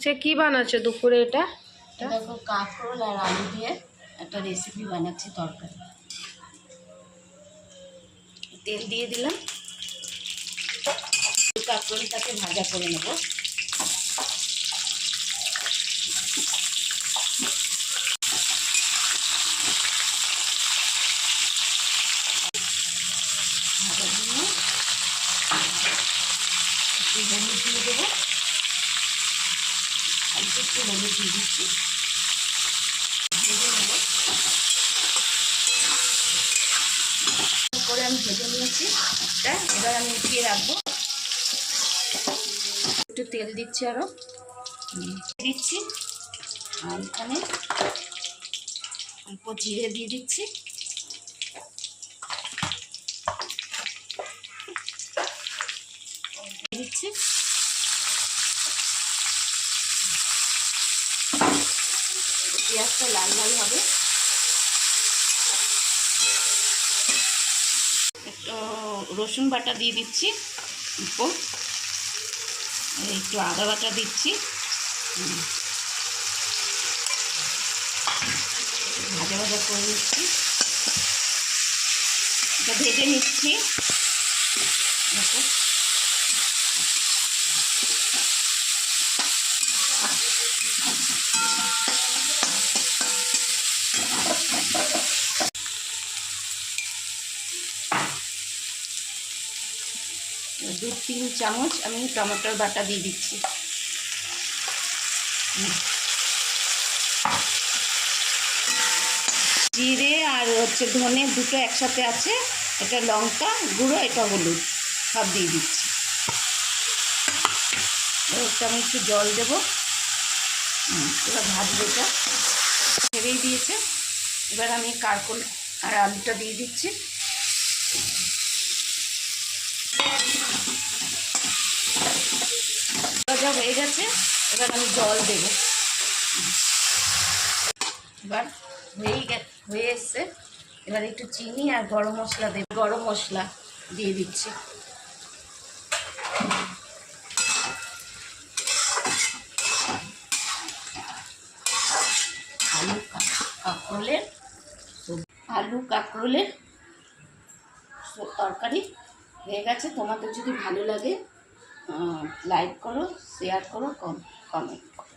আজকে কি বানাচ্ছো দুপুরে এটা? দেখো কাঁকরোল আর আলু দিয়ে একটা রেসিপি বানাচ্ছি তরকারি। তেল দিয়ে দিলাম, কাঁকরোলটাকে ভাজা করে নেব। ভাজার জন্য একটু হলুদ দিয়ে দেবো, একটু হলুদ দিয়ে দিচ্ছি, ভেজে নেব। করে আমি ভেজে নিয়েছি, এবার আমি উঠিয়ে রাখবো। একটু তেল দিচ্ছি, আরও দিচ্ছি, আর এখানে অল্প জিরে দিয়ে দিচ্ছি, দিচ্ছি পেঁয়াজটা লাল লাল হবে। একটু রসুন বাটা দিয়ে দিচ্ছি, উপর একটু আদা বাটা দিচ্ছি, ভাজা ভাজা করে নিচ্ছি, এটা ভেজে নিচ্ছি। দেখো দু তিন চামচ আমি টমেটোর বাটা দিয়ে দিচ্ছি, জিরে আর ধনে দুটো একসাথে আছে, এটা লঙ্কা গুঁড়ো, এটা হলুদ, সব দিয়ে দিচ্ছি। আমি একটু জল দেবো, এবার ভাজবো। এটা ছেড়েই দিয়েছে, এবার আমি কাঁকরোল আর আলুটা দিয়ে দিচ্ছি। ভাজা হয়ে গেছে, এবার আমি জল দেব। এবার হয়ে এসছে, এবার একটু চিনি আর গরম মশলা দেব, গরম মশলা দিয়ে দিচ্ছি। আলু কাঁকরোলের তরকারি হয়ে গেছে। তোমাদের যদি ভালো লাগে লাইক করো, শেয়ার করো, কমেন্ট করো।